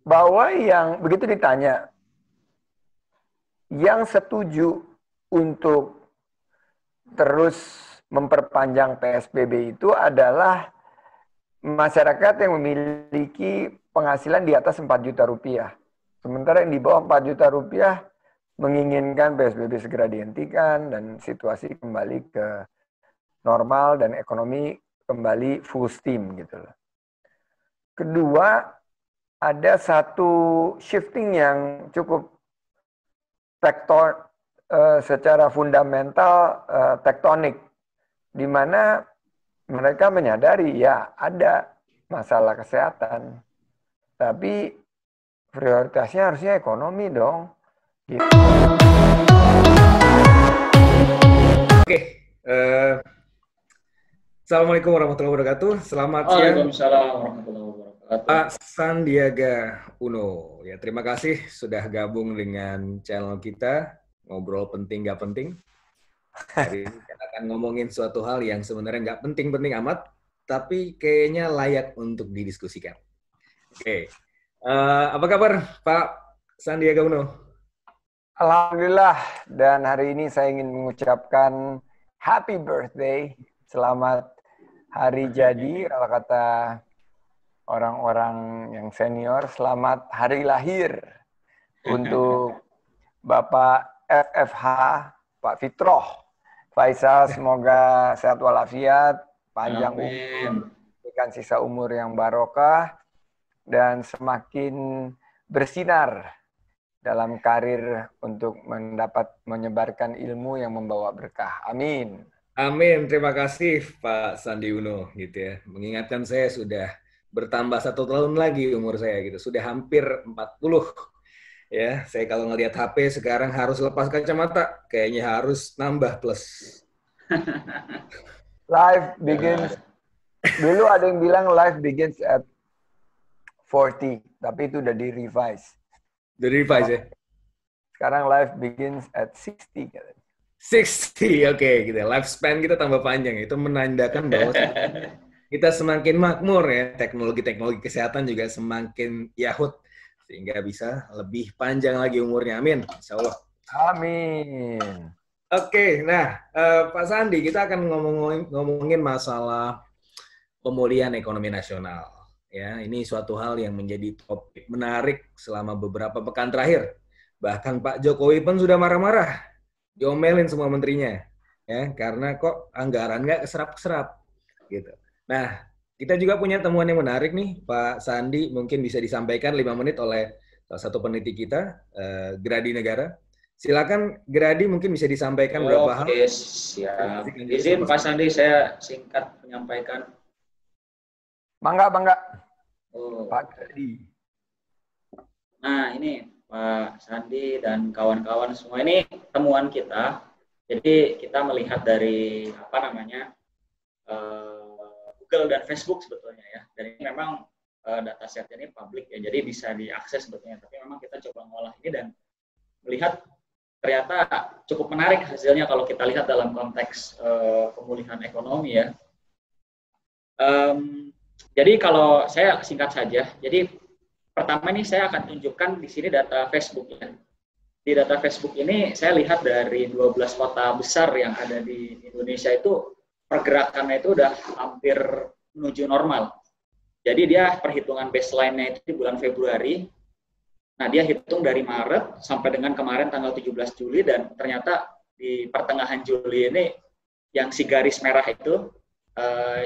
bahwa yang begitu ditanya, yang setuju untuk terus memperpanjang PSBB itu adalah masyarakat yang memiliki penghasilan di atas 4 juta rupiah. Sementara yang di bawah 4 juta rupiah menginginkan PSBB segera dihentikan dan situasi kembali ke normal dan ekonomi kembali full steam gitu loh. Kedua, ada satu shifting yang cukup secara fundamental tektonik, di mana mereka menyadari ya ada masalah kesehatan, tapi prioritasnya harusnya ekonomi dong. Gitu. Oke, Assalamualaikum warahmatullahi wabarakatuh. Selamat siang. Waalaikumsalam warahmatullahi wabarakatuh. Pak Sandiaga Uno. Ya, terima kasih sudah gabung dengan channel kita, Ngobrol Penting Nggak Penting. Hari ini kita akan ngomongin suatu hal yang sebenarnya nggak penting-penting amat, tapi kayaknya layak untuk didiskusikan. Oke, apa kabar Pak Sandiaga Uno? Alhamdulillah, dan hari ini saya ingin mengucapkan happy birthday, selamat hari jadi, kalau kata orang-orang yang senior, selamat hari lahir untuk Bapak FFH, Pak Fitroh. Faisal, semoga sehat walafiat, panjang umur, berikan sisa umur yang barokah, dan semakin bersinar dalam karir untuk menyebarkan ilmu yang membawa berkah. Amin. Amin. Terima kasih Pak Sandi Uno, gitu ya. Mengingatkan saya sudah bertambah 1 tahun lagi umur saya, gitu. Sudah hampir 40. Ya, saya kalau ngelihat HP sekarang harus lepas kacamata, kayaknya harus nambah plus. Life begins, dulu ada yang bilang life begins at 40, tapi itu udah di-revise. Di-revise ya? Sekarang life begins at 60. 60, oke, gitu. Lifespan kita tambah panjang, itu menandakan bahwa kita semakin makmur ya, teknologi kesehatan juga semakin yahut, sehingga bisa lebih panjang lagi umurnya. Amin, insya Allah. Amin. Oke, nah Pak Sandi, kita akan ngomongin masalah pemulihan ekonomi nasional. Ya, ini suatu hal yang menjadi topik menarik selama beberapa pekan terakhir. Bahkan Pak Jokowi pun sudah marah-marah, diomelin semua menterinya, ya, karena kok anggaran nggak keserap-keserap, gitu. Nah, kita juga punya temuan yang menarik nih, Pak Sandi, mungkin bisa disampaikan 5 menit oleh salah satu peneliti kita, Gradi Negara. Silakan Gradi, mungkin bisa disampaikan beberapa hal. Oke, siap. Izin Pak Sandi, saya singkat menyampaikan. Bangga. Oh. Pak Gradi. Nah, ini Pak Sandi dan kawan-kawan semua, ini temuan kita. Jadi kita melihat dari Google dan Facebook sebetulnya ya. Dan ini memang dataset ini publik ya, jadi bisa diakses sebetulnya. Tapi memang kita coba ngolah ini dan melihat ternyata cukup menarik hasilnya kalau kita lihat dalam konteks pemulihan ekonomi ya. Jadi kalau saya singkat saja, jadi pertama ini saya akan tunjukkan di sini data Facebook ya. Di data Facebook ini saya lihat dari 12 kota besar yang ada di Indonesia itu pergerakannya itu udah hampir menuju normal. Jadi dia perhitungan baseline-nya itu di bulan Februari. Nah, dia hitung dari Maret sampai dengan kemarin tanggal 17 Juli dan ternyata di pertengahan Juli ini yang si garis merah itu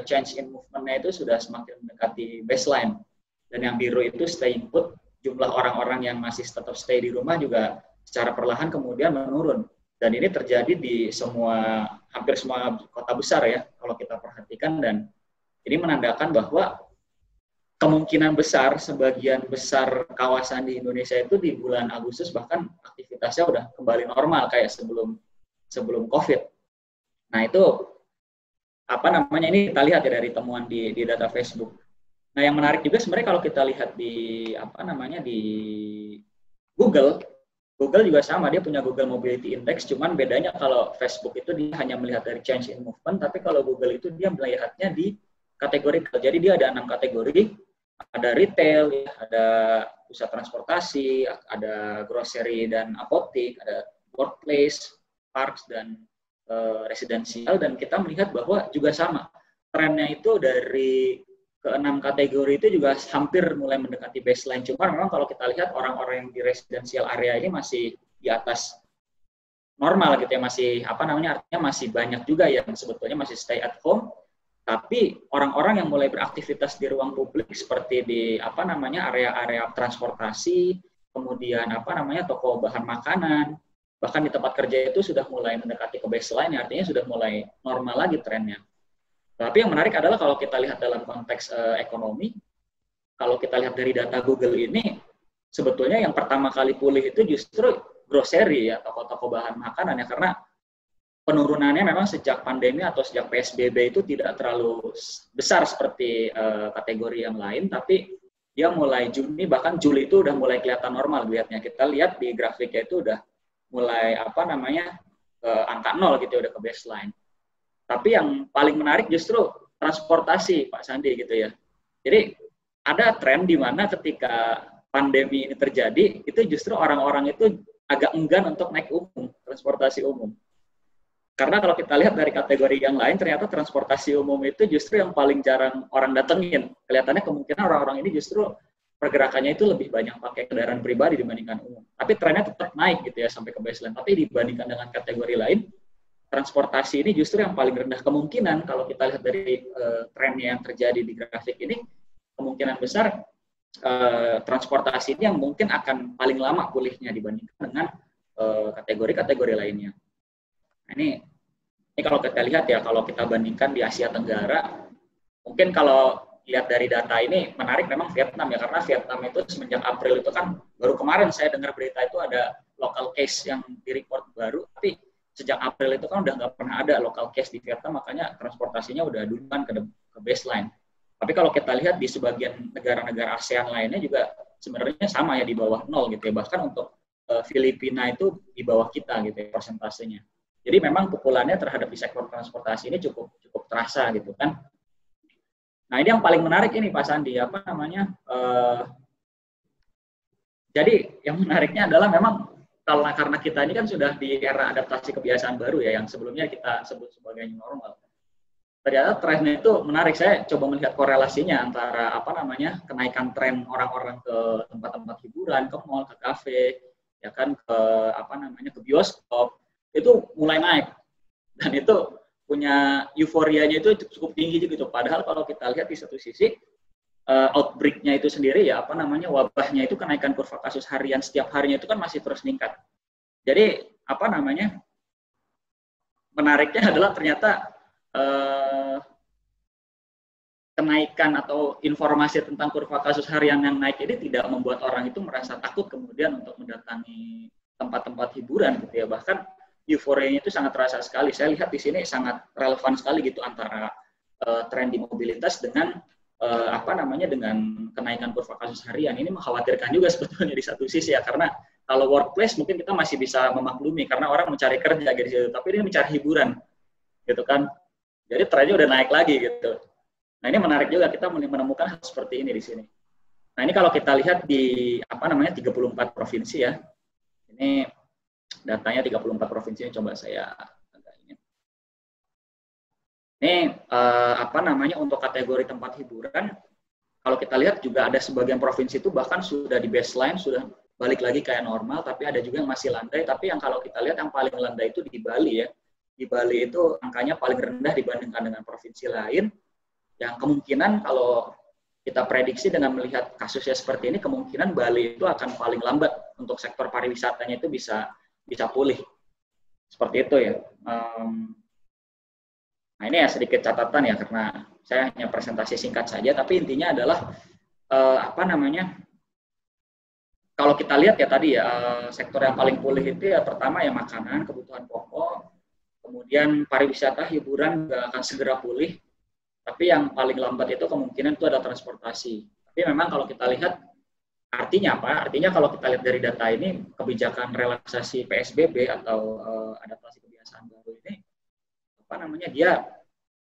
change in movement-nya itu sudah semakin mendekati baseline. Dan yang biru itu stay input, jumlah orang-orang yang masih tetap stay di rumah juga secara perlahan kemudian menurun. Dan ini terjadi di hampir semua kota besar ya, kalau kita perhatikan. Dan ini menandakan bahwa kemungkinan besar sebagian besar kawasan di Indonesia itu di bulan Agustus bahkan aktivitasnya udah kembali normal kayak sebelum COVID. Nah itu ini kita lihat ya dari temuan di data Facebook. Nah yang menarik juga sebenarnya kalau kita lihat di di Google juga sama, dia punya Google Mobility Index, cuman bedanya kalau Facebook itu dia hanya melihat dari change in movement, tapi kalau Google itu dia melihatnya di kategori. Jadi dia ada 6 kategori, ada retail, ada pusat transportasi, ada grocery dan apotek, ada workplace, parks, dan residensial, dan kita melihat bahwa juga sama. Trennya itu dari ke-6 kategori itu juga hampir mulai mendekati baseline. Cuma memang kalau kita lihat orang-orang yang di residensial area ini masih di atas normal gitu ya, masih artinya masih banyak juga yang sebetulnya masih stay at home. Tapi orang-orang yang mulai beraktivitas di ruang publik seperti di area-area transportasi, kemudian toko bahan makanan, bahkan di tempat kerja itu sudah mulai mendekati ke baseline, artinya sudah mulai normal lagi trennya. Tapi yang menarik adalah kalau kita lihat dalam konteks ekonomi, kalau kita lihat dari data Google ini, sebetulnya yang pertama kali pulih itu justru grocery ya, toko-toko bahan makanan ya, karena penurunannya memang sejak pandemi atau sejak PSBB itu tidak terlalu besar seperti kategori yang lain, tapi dia mulai Juni, bahkan Juli itu udah mulai kelihatan normal lihatnya. Kita lihat di grafiknya itu udah mulai angka 0 gitu, udah ke baseline. Tapi yang paling menarik justru transportasi, Pak Sandi gitu ya. Jadi ada tren di mana ketika pandemi ini terjadi, itu justru orang-orang itu agak enggan untuk naik umum, transportasi umum. Karena kalau kita lihat dari kategori yang lain, ternyata transportasi umum itu justru yang paling jarang orang datengin. Kelihatannya kemungkinan orang-orang ini justru pergerakannya itu lebih banyak pakai kendaraan pribadi dibandingkan umum. Tapi trennya tetap naik gitu ya sampai ke baseline. Tapi dibandingkan dengan kategori lain, transportasi ini justru yang paling rendah. Kemungkinan kalau kita lihat dari trennya yang terjadi di grafik ini, kemungkinan besar transportasi ini yang mungkin akan paling lama pulihnya dibandingkan dengan kategori-kategori lainnya. Nah, ini kalau kita lihat ya, kalau kita bandingkan di Asia Tenggara, mungkin kalau lihat dari data ini menarik memang Vietnam ya, karena Vietnam itu semenjak April itu kan, baru kemarin saya dengar berita itu ada local case yang di-report baru, tapi sejak April itu kan udah nggak pernah ada local case di Vietnam, makanya transportasinya udah duluan ke baseline. Tapi kalau kita lihat di sebagian negara-negara ASEAN lainnya juga sebenarnya sama ya, di bawah 0 gitu ya, bahkan untuk Filipina itu di bawah kita gitu ya persentasenya. Jadi memang pukulannya terhadap di sektor transportasi ini cukup terasa gitu kan. Nah ini yang paling menarik ini Pak Sandi, jadi yang menariknya adalah memang karena kita ini kan sudah di era adaptasi kebiasaan baru ya, yang sebelumnya kita sebut sebagai new normal. Ternyata trennya itu menarik. Saya coba melihat korelasinya antara kenaikan tren orang-orang ke tempat-tempat hiburan, ke mall, ke kafe, ya kan, ke bioskop, itu mulai naik, dan itu punya euforianya itu cukup tinggi gitu. Padahal kalau kita lihat di satu sisi outbreak-nya itu sendiri ya, wabahnya itu, kenaikan kurva kasus harian setiap harinya itu kan masih terus meningkat. Jadi menariknya adalah ternyata kenaikan atau informasi tentang kurva kasus harian yang naik ini tidak membuat orang itu merasa takut kemudian untuk mendatangi tempat-tempat hiburan gitu ya. Bahkan euforianya itu sangat terasa sekali. Saya lihat di sini sangat relevan sekali gitu antara tren di mobilitas dengan dengan kenaikan kurva kasus harian. Ini mengkhawatirkan juga sebetulnya di satu sisi ya, karena kalau workplace mungkin kita masih bisa memaklumi karena orang mencari kerja gitu, tapi ini mencari hiburan gitu kan. Jadi trennya udah naik lagi gitu. Nah, ini menarik juga kita menemukan hal seperti ini di sini. Nah, ini kalau kita lihat di 34 provinsi ya. Ini datanya 34 provinsi, ini coba saya agak ini. Ini untuk kategori tempat hiburan, kalau kita lihat juga ada sebagian provinsi itu bahkan sudah di baseline, sudah balik lagi kayak normal, tapi ada juga yang masih landai. Tapi yang kalau kita lihat yang paling landai itu di Bali ya. Di Bali itu angkanya paling rendah dibandingkan dengan provinsi lain, yang kemungkinan kalau kita prediksi dengan melihat kasusnya seperti ini, kemungkinan Bali itu akan paling lambat untuk sektor pariwisatanya itu bisa pulih. Seperti itu ya. Nah ini ya sedikit catatan ya, karena saya hanya presentasi singkat saja, tapi intinya adalah kalau kita lihat ya tadi ya, sektor yang paling pulih itu ya pertama ya makanan, kebutuhan pokok, kemudian pariwisata, hiburan juga akan segera pulih, tapi yang paling lambat itu kemungkinan itu ada transportasi. Tapi memang kalau kita lihat, artinya apa? Artinya kalau kita lihat dari data ini, kebijakan relaksasi PSBB atau adaptasi kebiasaan baru ini, dia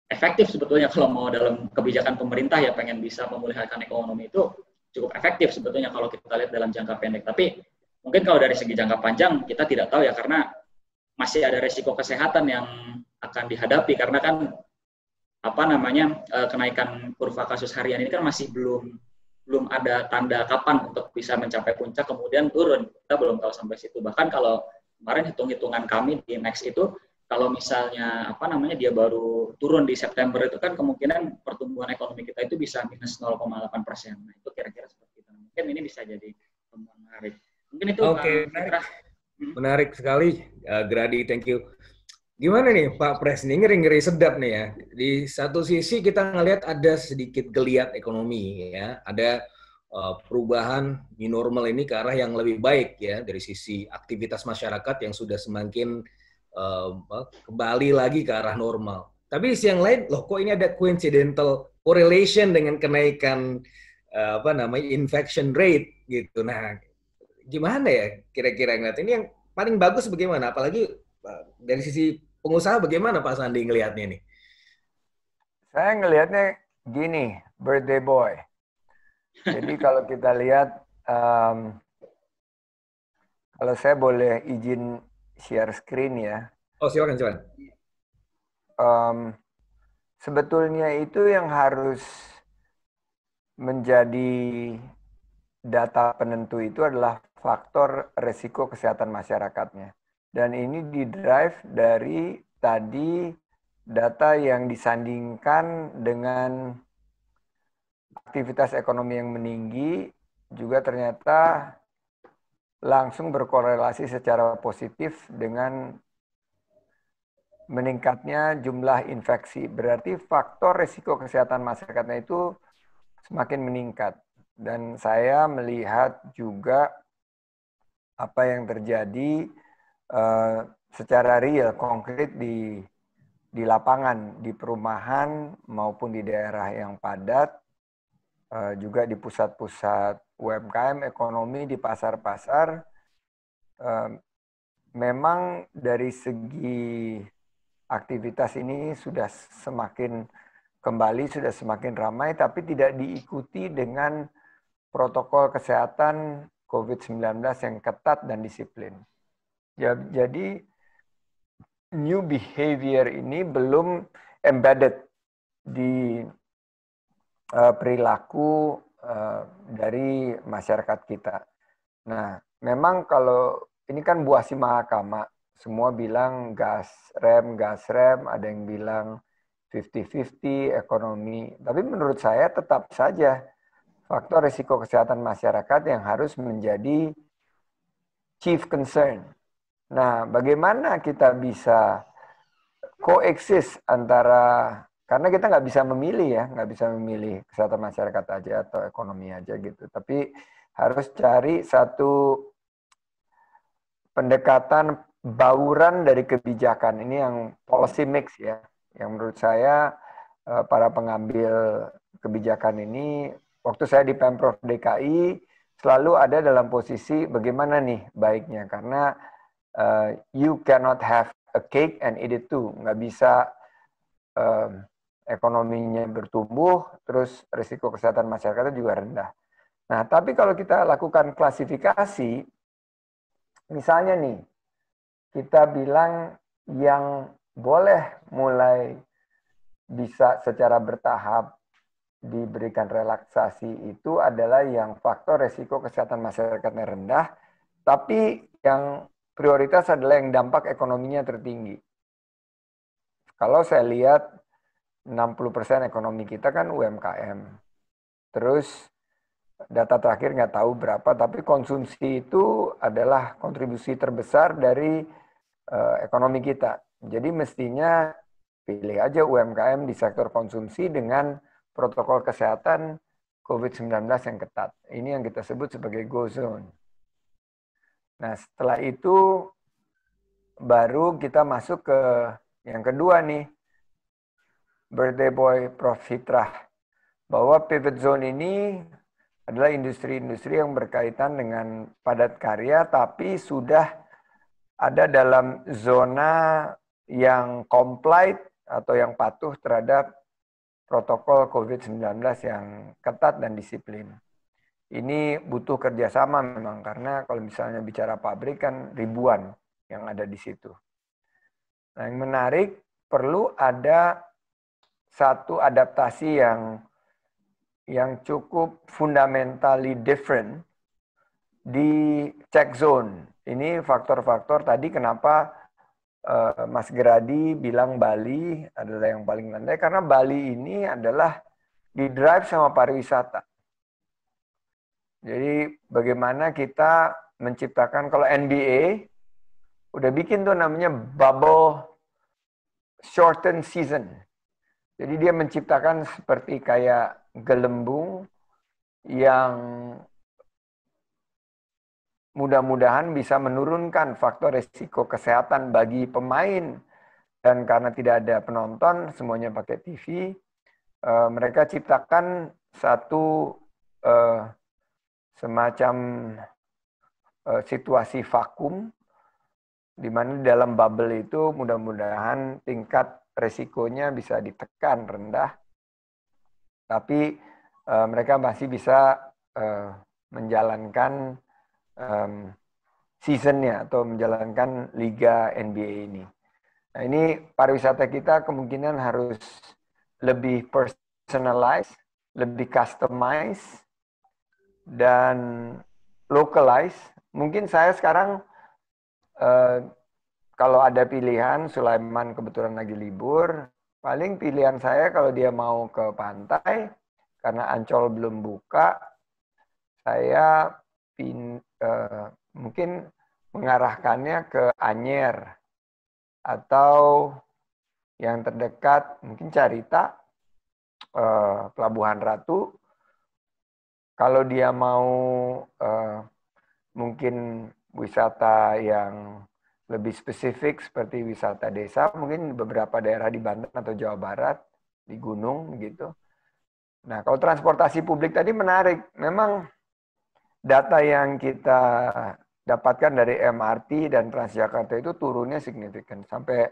efektif sebetulnya kalau mau dalam kebijakan pemerintah ya pengen bisa memulihkan ekonomi itu, cukup efektif sebetulnya kalau kita lihat dalam jangka pendek. Tapi mungkin kalau dari segi jangka panjang kita tidak tahu ya, karena masih ada resiko kesehatan yang akan dihadapi, karena kan kenaikan kurva kasus harian ini kan masih belum ada tanda kapan untuk bisa mencapai puncak kemudian turun. Kita belum tahu sampai situ. Bahkan kalau kemarin hitung-hitungan kami di Max itu, kalau misalnya dia baru turun di September itu kan kemungkinan pertumbuhan ekonomi kita itu bisa minus 0,8%. Nah, itu kira-kira seperti itu. Mungkin ini bisa jadi temuan menarik. Mungkin itu Oke, menarik sekali, Grady, thank you. Gimana nih Pak Pres, ini ngeri-ngeri sedap nih ya. Di satu sisi kita ngelihat ada sedikit geliat ekonomi ya, ada perubahan new normal ini ke arah yang lebih baik ya, dari sisi aktivitas masyarakat yang sudah semakin kembali lagi ke arah normal. Tapi di sisi yang lain, loh kok ini ada coincidental correlation dengan kenaikan infection rate gitu. Nah, gimana ya kira-kira ngeliat ini yang paling bagus bagaimana? Apalagi dari sisi pengusaha bagaimana Pak Sandi ngelihatnya nih? Saya ngelihatnya gini, birthday boy. Jadi kalau kita lihat, kalau saya boleh izin share screen ya. Oh silakan. Sebetulnya itu yang harus menjadi data penentu itu adalah faktor resiko kesehatan masyarakatnya. Dan ini didrive dari tadi data yang disandingkan dengan aktivitas ekonomi yang meninggi, juga ternyata langsung berkorelasi secara positif dengan meningkatnya jumlah infeksi. Berarti faktor risiko kesehatan masyarakatnya itu semakin meningkat. Dan saya melihat juga apa yang terjadi secara real, konkret di lapangan, di perumahan maupun di daerah yang padat, juga di pusat-pusat UMKM, ekonomi, di pasar-pasar. Memang dari segi aktivitas ini sudah semakin kembali, sudah semakin ramai, tapi tidak diikuti dengan protokol kesehatan COVID-19 yang ketat dan disiplin. Jadi, new behavior ini belum embedded di perilaku dari masyarakat kita. Nah, memang kalau ini kan buah si mahakama, semua bilang gas rem, ada yang bilang 50-50 ekonomi. Tapi menurut saya tetap saja faktor risiko kesehatan masyarakat yang harus menjadi chief concern. Nah, bagaimana kita bisa coexist antara, karena kita nggak bisa memilih ya, nggak bisa memilih kesehatan masyarakat aja atau ekonomi aja gitu. Tapi harus cari satu pendekatan bauran dari kebijakan. Ini yang policy mix ya, yang menurut saya para pengambil kebijakan ini, waktu saya di Pemprov DKI selalu ada dalam posisi bagaimana nih baiknya, karena you cannot have a cake and eat it too. Nggak bisa ekonominya bertumbuh, terus risiko kesehatan masyarakatnya juga rendah. Nah, tapi kalau kita lakukan klasifikasi, misalnya nih, kita bilang yang boleh mulai bisa secara bertahap diberikan relaksasi itu adalah yang faktor resiko kesehatan masyarakatnya rendah, tapi yang prioritas adalah yang dampak ekonominya tertinggi. Kalau saya lihat 60% ekonomi kita kan UMKM. Terus data terakhir nggak tahu berapa, tapi konsumsi itu adalah kontribusi terbesar dari ekonomi kita. Jadi mestinya pilih aja UMKM di sektor konsumsi dengan protokol kesehatan COVID-19 yang ketat. Ini yang kita sebut sebagai go zone. Nah, setelah itu baru kita masuk ke yang kedua nih, birthday boy Prof. Fitrah, bahwa pivot zone ini adalah industri-industri yang berkaitan dengan padat karya, tapi sudah ada dalam zona yang comply atau yang patuh terhadap protokol COVID-19 yang ketat dan disiplin. ini butuh kerjasama memang, karena kalau misalnya bicara pabrik kan ribuan yang ada di situ. Nah, yang menarik, perlu ada satu adaptasi yang cukup fundamentally different di check zone. Ini faktor-faktor tadi kenapa Mas Geradi bilang Bali adalah yang paling landai, karena Bali ini adalah di-drive sama pariwisata. Jadi bagaimana kita menciptakan, kalau NBA udah bikin tuh namanya bubble shortened season. Jadi dia menciptakan seperti kayak gelembung yang mudah-mudahan bisa menurunkan faktor risiko kesehatan bagi pemain. Dan karena tidak ada penonton, semuanya pakai TV, mereka ciptakan satu semacam situasi vakum, di mana dalam bubble itu mudah-mudahan tingkat resikonya bisa ditekan rendah, tapi mereka masih bisa menjalankan seasonnya atau menjalankan Liga NBA ini. Nah, ini pariwisata kita kemungkinan harus lebih personalized, lebih customized, dan localized. Mungkin saya sekarang kalau ada pilihan, Sulaiman kebetulan lagi libur, paling pilihan saya kalau dia mau ke pantai, karena Ancol belum buka, saya mungkin mengarahkannya ke Anyer, atau yang terdekat mungkin Carita, Pelabuhan Ratu. Kalau dia mau mungkin wisata yang lebih spesifik seperti wisata desa, mungkin beberapa daerah di Banten atau Jawa Barat, di gunung gitu. Nah, kalau transportasi publik tadi menarik. Memang data yang kita dapatkan dari MRT dan Transjakarta itu turunnya signifikan. Sampai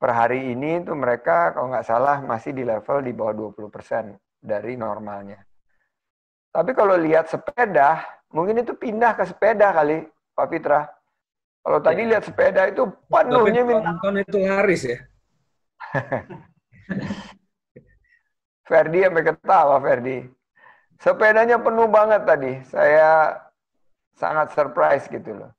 per hari ini itu mereka kalau nggak salah masih di level di bawah 20% dari normalnya. Tapi kalau lihat sepeda, mungkin itu pindah ke sepeda kali, Pak Fitra. Kalau tadi lihat sepeda itu penuhnya minta. Nonton itu laris ya. Ferdi sampai ketawa, Ferdi. Sepedanya penuh banget tadi. Saya sangat surprise gitu loh.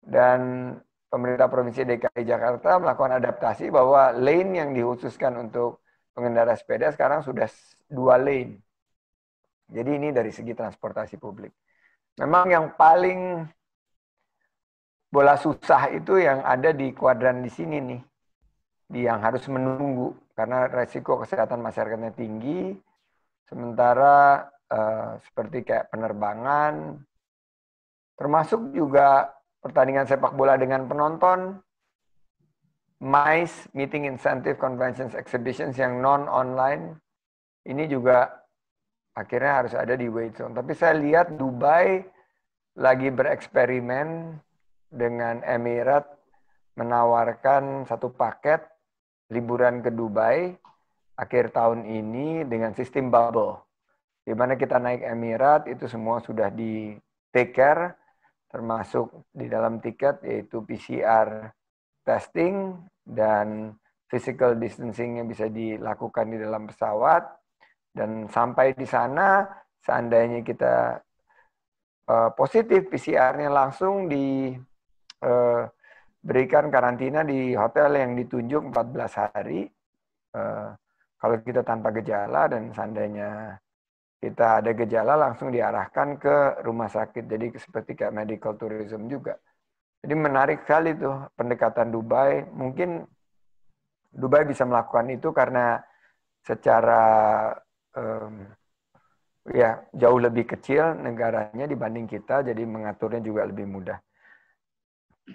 Dan pemerintah Provinsi DKI Jakarta melakukan adaptasi bahwa lane yang dikhususkan untuk pengendara sepeda sekarang sudah 2 lane. Jadi ini dari segi transportasi publik. Memang yang paling bola susah itu yang ada di kuadran di sini nih. Yang harus menunggu karena resiko kesehatan masyarakatnya tinggi. Sementara seperti kayak penerbangan, termasuk juga pertandingan sepak bola dengan penonton, MICE, Meeting Incentive Conventions Exhibitions yang non-online, ini juga akhirnya harus ada di wait zone. Tapi saya lihat Dubai lagi bereksperimen dengan Emirates menawarkan satu paket liburan ke Dubai akhir tahun ini dengan sistem bubble. Di mana kita naik Emirates itu semua sudah di take care, termasuk di dalam tiket yaitu PCR testing dan physical distancing yang bisa dilakukan di dalam pesawat. Dan sampai di sana, seandainya kita positif PCR-nya langsung diberikan karantina di hotel yang ditunjuk 14 hari. Kalau kita tanpa gejala dan seandainya kita ada gejala langsung diarahkan ke rumah sakit. Jadi seperti kayak medical tourism juga. Jadi menarik sekali tuh pendekatan Dubai. Mungkin Dubai bisa melakukan itu karena secara ya jauh lebih kecil negaranya dibanding kita, jadi mengaturnya juga lebih mudah.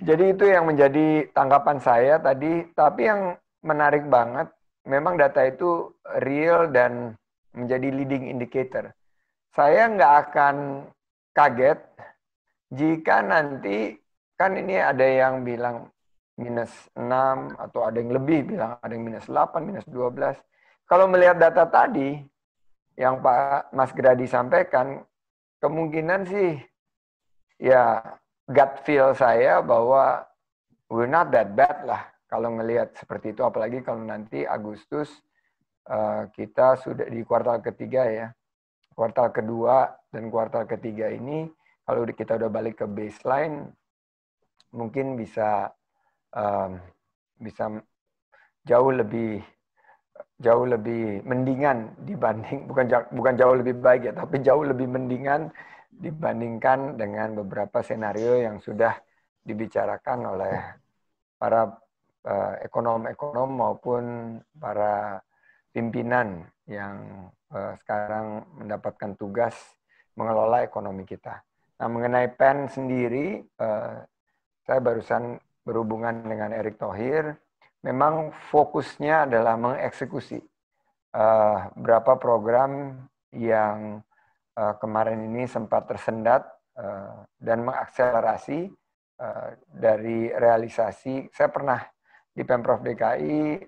Jadi itu yang menjadi tanggapan saya tadi. Tapi yang menarik banget, memang data itu real dan menjadi leading indicator. Saya nggak akan kaget jika nanti, kan ini ada yang bilang -6, atau ada yang lebih bilang ada yang -8, -12. Kalau melihat data tadi, yang Pak Mas Geradi sampaikan, kemungkinan sih ya gut feel saya bahwa we're not that bad lah kalau ngelihat seperti itu, apalagi kalau nanti Agustus kita sudah di kuartal ketiga ya. Kuartal kedua dan kuartal ketiga ini kalau kita udah balik ke baseline mungkin bisa jauh lebih mendingan dibanding bukan jauh lebih baik ya, tapi jauh lebih mendingan dibandingkan dengan beberapa senario yang sudah dibicarakan oleh para ekonom-ekonom maupun para pimpinan yang sekarang mendapatkan tugas mengelola ekonomi kita. Nah, mengenai PEN sendiri, saya barusan berhubungan dengan Erick Thohir. Memang fokusnya adalah mengeksekusi berapa program yang kemarin ini sempat tersendat dan mengakselerasi dari realisasi. Saya pernah di Pemprov DKI,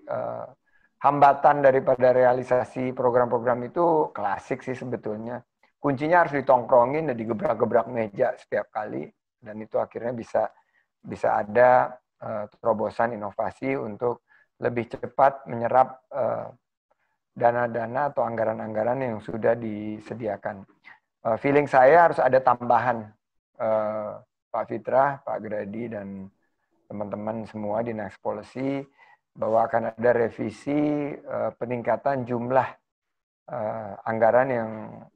hambatan daripada realisasi program-program itu klasik sih sebetulnya. Kuncinya harus ditongkrongin dan digebrak-gebrak meja setiap kali, dan itu akhirnya bisa ada terobosan inovasi untuk lebih cepat menyerap dana-dana atau anggaran-anggaran yang sudah disediakan. Feeling saya harus ada tambahan, Pak Fitrah, Pak Grady, dan teman-teman semua di Next Policy, bahwa akan ada revisi peningkatan jumlah anggaran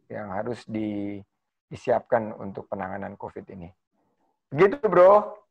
yang harus disiapkan untuk penanganan COVID ini. Begitu, Bro.